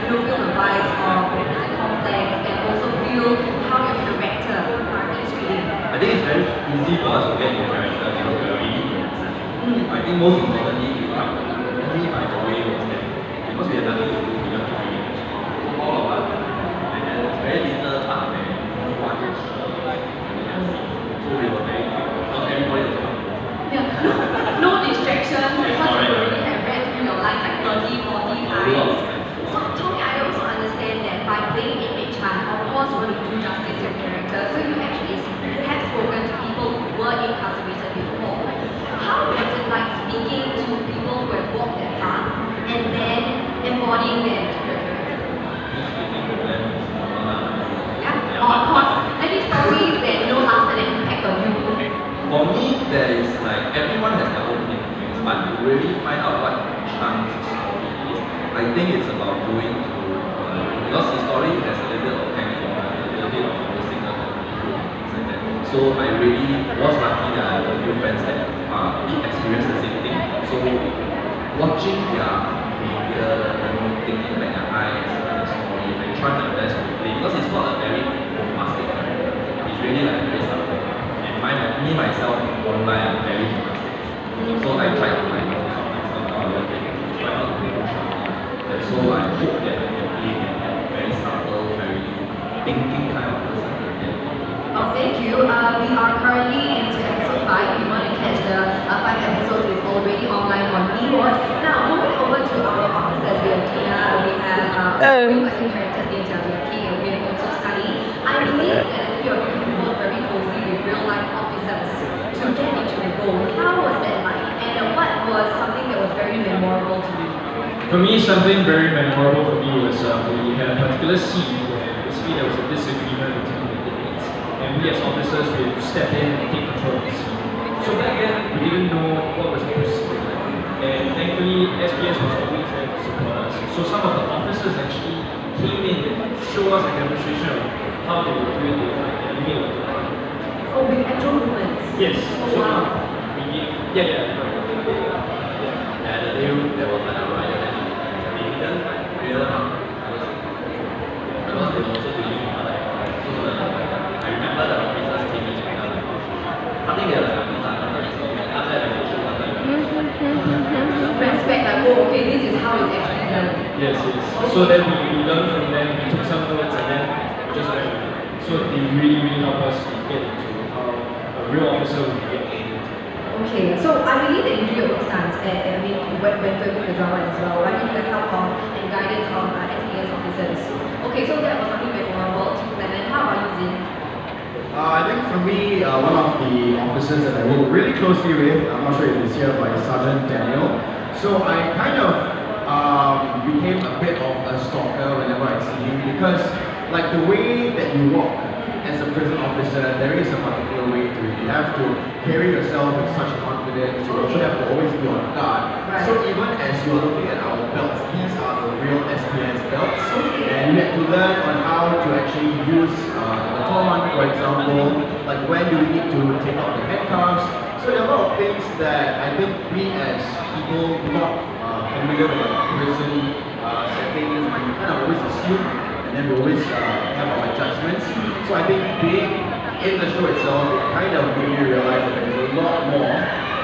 feel the vibes of the complex and also feel how your character is feeling? I think it's very easy for us to get your character because we are really innocent. I think most importantly, we come only by the way was that because we have nothing to do, we have to be all of us. And then it's very little time and no one is so we were very quick. Not everybody is coming. Yeah. No distractions because you already have read through your life like 30, 40 times. So Tommy, I also understand that by playing Amy Chan, of course you want to do justice to your character. So you actually have spoken to people who were incarcerated before. How was it like speaking to people who have walked that path and then embodying them to your character? Yeah, of course. Any stories that lasted an impact on you? For me, there is like everyone has their own things, but to really find out what Chan's story is, I think it's about going to because his story has a little bit of tango, a little bit of single things like that. So I really was lucky that I have a few friends that experienced the same thing. So watching their behavior, thinking back their eyes, the story, like trying their best to play because it's not a very bombastic character. It's really like very subtle. Me myself online I'm very fantastic. So I try to like myself a little bit, try not to be too sharp. And so I hope that I can be a very subtle, very thinking kind of person. Oh, thank you. We are currently into episode 5. If you want to catch the 5 episodes, it's already online on eWatch. Now, moving over to our officers, we have Tina, we have characters named Jackie, and we have also Sunny. I believe that the three of you work very closely with real life officers to get into the role. How was that like? And what was something that was very memorable to you? For me, something very memorable for me was we had a particular scene where basically there was a disagreement between the inmates, and we as officers we had to step in and take control of the scene. So back then we didn't know what was the procedure, and thankfully SPS was always there to support us. So some of the officers actually came in and showed us a demonstration of how they were doing it, and we were doing it. Oh, with actual movements? Yes. Oh, so wow. Yeah. And the day there was like a riot and they didn't realize because they were also doing like so I remember the officers came in and like I think they're like after that they show respect, like, oh, okay, this is how it's actually done. Yes. So then we learned from them, we took some notes and then just went. So they really helped us get into how a real officer would get. Okay, so I believe that you do your own stunts, I mean, when filming the drama as well, right? With the help of and guidance of SPS officers. Okay, so that was something memorable to Clement. How about you, Zin? I think for me, one of the officers that I work really closely with, I'm not sure if it's here, but Sergeant Daniel. So I kind of became a bit of a stalker whenever I see him because like the way that you walk as a prison officer, there is a particular way to it. You have to carry yourself with such confidence. You also have to always be on guard. Right. So even as you're looking at our belts, these are the real SPS belts. And you have to learn on how to actually use the baton, for example. Like when do we need to take out the handcuffs. So there are a lot of things that I think we as people not familiar with the prison settings, we kind of always assume and then we always have our judgments. So I think being in the show itself, it kind of made me realize that there's a lot more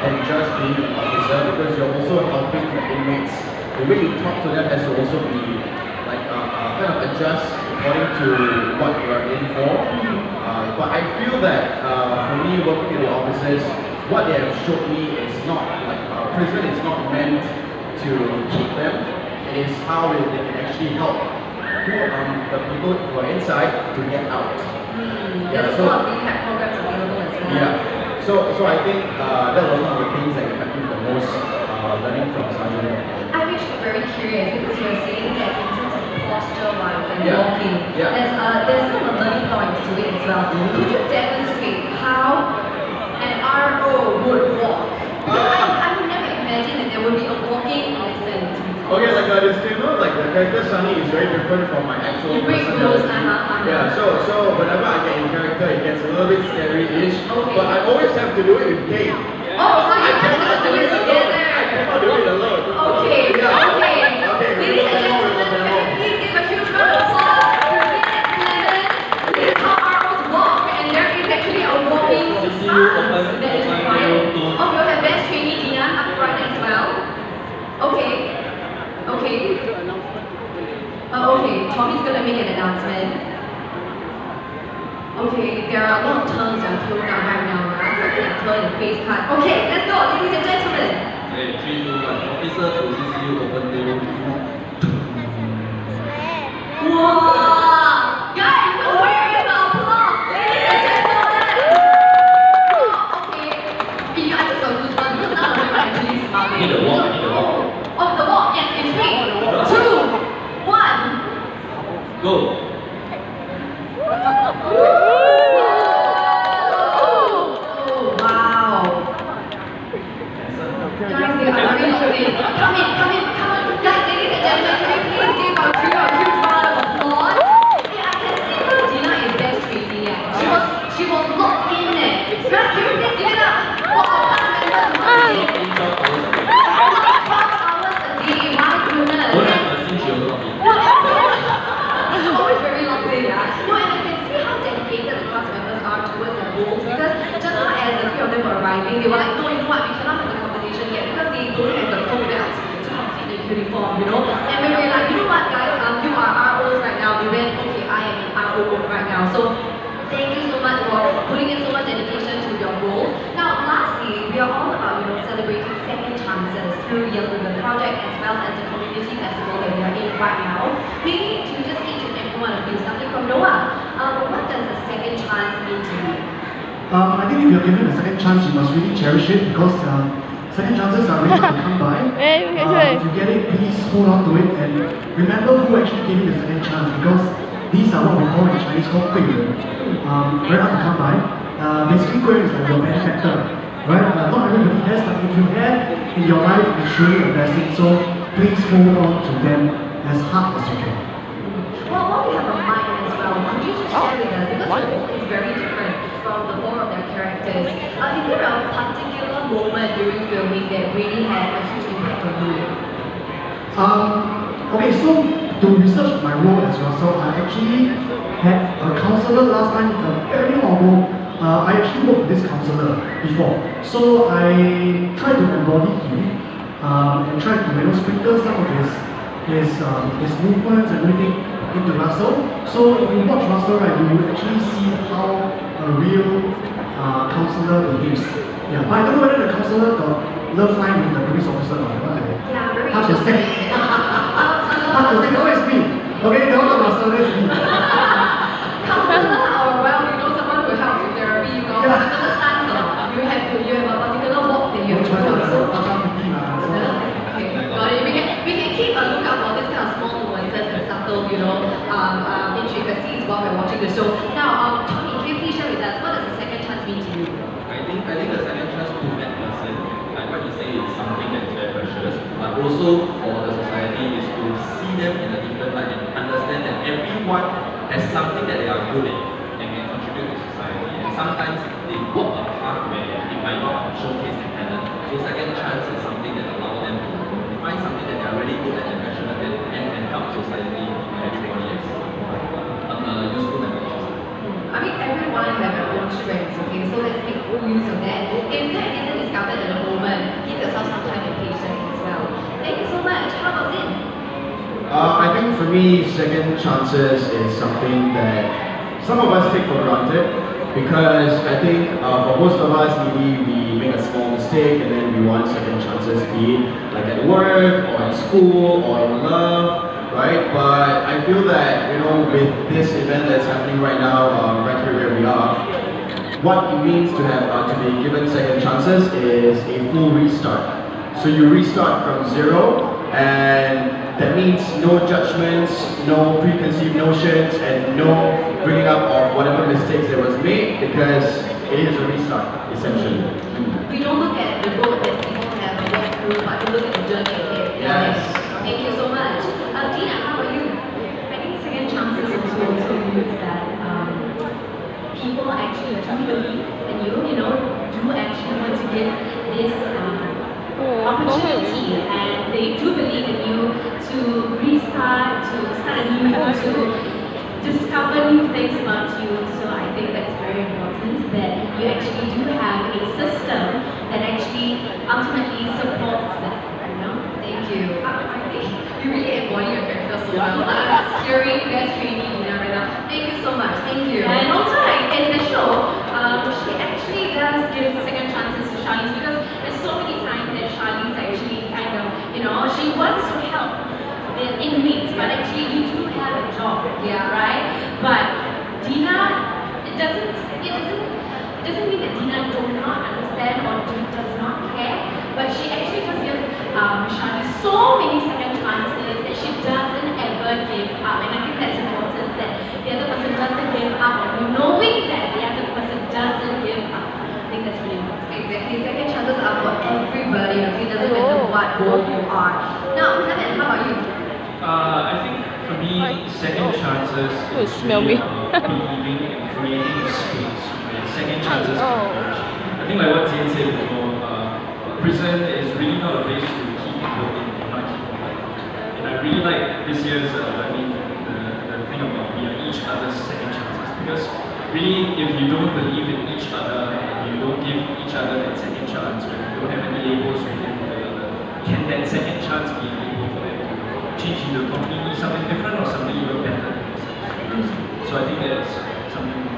than just being an officer because you're also helping the inmates. The way you talk to them has to also be like kind of adjust according to what you're in for. But I feel that for me working with the officers, what they have showed me is not like prison is not meant to keep them. It is how they can actually help the people who are inside to get out. There's a lot of rehab programs available as well. Yeah. So I think that was one of the things that impacted me the most learning from Sergeant. I'm actually very curious because you're saying that in terms of posture-wise and walking, there's some of the learning points to it as well. Could you demonstrate how an RO would walk? I would never imagine that there would be a walking lesson to be taught. Okay, like a disclaimer, like the character Sunny is very different from my actual personality. Yeah, so whenever I get in character, it gets a little bit scary-ish. Okay. But I always have to do it with Kate. Oh, so you have to do it together. I cannot do it alone. Okay, yeah. okay. Ladies and gentlemen, please give Okay, Tommy's gonna make an announcement. Okay, there are a lot of terms that are thrown out right now. Something like turn and face cut. Okay, let's go, ladies and gentlemen. Okay, 3, 2, 1. Officer to CCU open door. Wow! Guys, where is the applause? Ladies and gentlemen! Okay, I just got goosebumps because none of them are actually smiling. Need the walk, need the walk. Oh, the walk, yes, in 3, 2, 1. Go. Oh, wow. Guys, they are very lovely. Come in. Guys, ladies and gentlemen, can we please give our trio a huge round of applause? Yeah, I can see that Gina is best training. She was locked in there. Guys, can we please give it up for our cast members? 12 hours a day, my goodness. Don't have a cinch, you'll not be. Always very lovely, yeah. No, and I can see how dedicated the cast members are towards their goals because just now as the three of them were arriving, they were like, no, you know what, we cannot have the conversation yet because they don't have the full belts to complete the uniform, you know. And we were like, you know what, guys, you are ROs right now. We went, okay, I am an RO right now. So thank you so much for putting in so much dedication to your goals. Now, lastly, we are all about, celebrating second chances through Young Women Project as well as the community festival that we are in right now. Maybe to just each and every one of you, starting from Noah, what does a second chance mean to you? I think if you're given a second chance, you must really cherish it because second chances are really hard to come by. If you get it, please hold on to it and remember who actually gave you the second chance because these are what we call in Chinese called 贵人. Very hard to come by. Basically, 贵人 is like your benefactor. Right? Not everybody has, but if you have in your life, it's truly a blessing. So please hold on to them as hard as you can. Well, while we have a mic as well, could you just share with us, because the role is very different from the four of their characters, is there a particular moment during filming that really had a huge impact on you? Okay, so to research my role as well, so I actually had a counselor last time, very long ago. I actually worked with this counselor before, so I tried to embody him and tried to sprinkle some of his movements and everything into Russell. So if you watch Russell, right, you will actually see how a real counselor behaves. Yeah, but I don't know whether the counselor got love line with the police officer or not. Yeah, very hard to say. Hard to say. No, it's me. Okay, no, not Russell, that's me. Counselor, or well, someone who helps with therapy, particular stance, you have a particular walk that you have to follow. Okay, got it. We can keep a lookout for this kind of small nuances and subtle, intricacies while we're watching the show. Now, Tommy, can you please share with us what does the second chance mean to you? I think the second chance to that person, like what you say, is something that's very precious, but also for the society is to see them in a different light and understand that everyone has something that they are good at and can contribute to society. And sometimes they walk a path where it might not showcase their talent. So second chance is something that allows them to find something that they are really good at and passionate at and help society and everybody as useful and beneficial. I mean, everyone has their own strengths, okay? So let's make full use of that. If that isn't discovered in a moment, give yourself some time and patience as well. Thank you so much. How about Zin? I think for me, second chances is something that some of us take for granted because I think for most of us, maybe we make a small mistake and then we want second chances, be it like at work or at school or in love, right? But I feel that, with this event that's happening right now, right here where we are, what it means to have to be given second chances is a full restart. So you restart from zero, and that means no judgments, no preconceived notions, and no bringing up of whatever mistakes that was made because it is a restart, essentially. We don't look at the road that people have walked through, but we look at the journey ahead. Yes. Thank you so much. Dina, how about you? I think second chances also means that people actually do believe in you, do actually want to give this opportunity, and they do believe in you to restart, to start anew, to discover new things about you. So I think that's very important that you actually do have a system that actually ultimately supports that. Thank you. I think you really embody your character so Cheering best trainee Dina right now. Thank you so much. Thank you. And also like in the show, she actually does give second chances to Charlize because there's so many times that Charlize actually kind of, she wants to help the inmates, but actually you do have a job, right? But Dina, it doesn't mean that Dina do not understand or does not care, but she actually just gives Charlize so many second chances that she doesn't ever give up, and I think that's important that the other person doesn't give up, or knowing that the other person doesn't give up. I think that's really important. Exactly, second chances are for everybody. It doesn't matter what role you are. Now, Kevin, how about you? I think for me, second chances is really believing and creating a space where second chances can emerge. I think like what Zian said before, prison is really not a place to keep people in and not keep people out. And I really like this year's, the thing about we are each other's second chances. Because really, if you don't believe in each other and you don't give each other that second chance, when you don't have any labels within the other, can that second chance be able for them to change into completely something different or something even better than themselves? So I think that's something.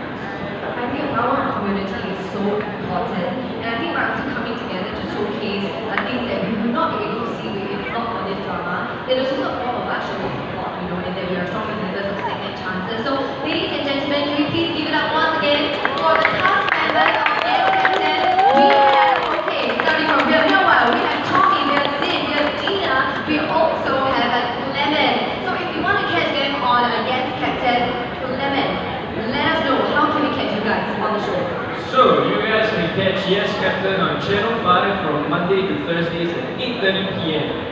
I think our community is so important, and I think we're also coming together to showcase things that we would not be able to see if not for this drama. It is also all of us showing support, and that we are strong believers of second chances. So, ladies and gentlemen, can we please give it up once again for the cast members of Yes Captain? We have, starting from here, we have Tommy, we have Zin, we have Dina, we also have Lemon. So if you want to catch them on Yes Captain, Lemon, let us know how can we catch you guys on the show. So you guys can catch Yes Captain on Channel 5 from Monday to Thursdays at 8:30 p.m.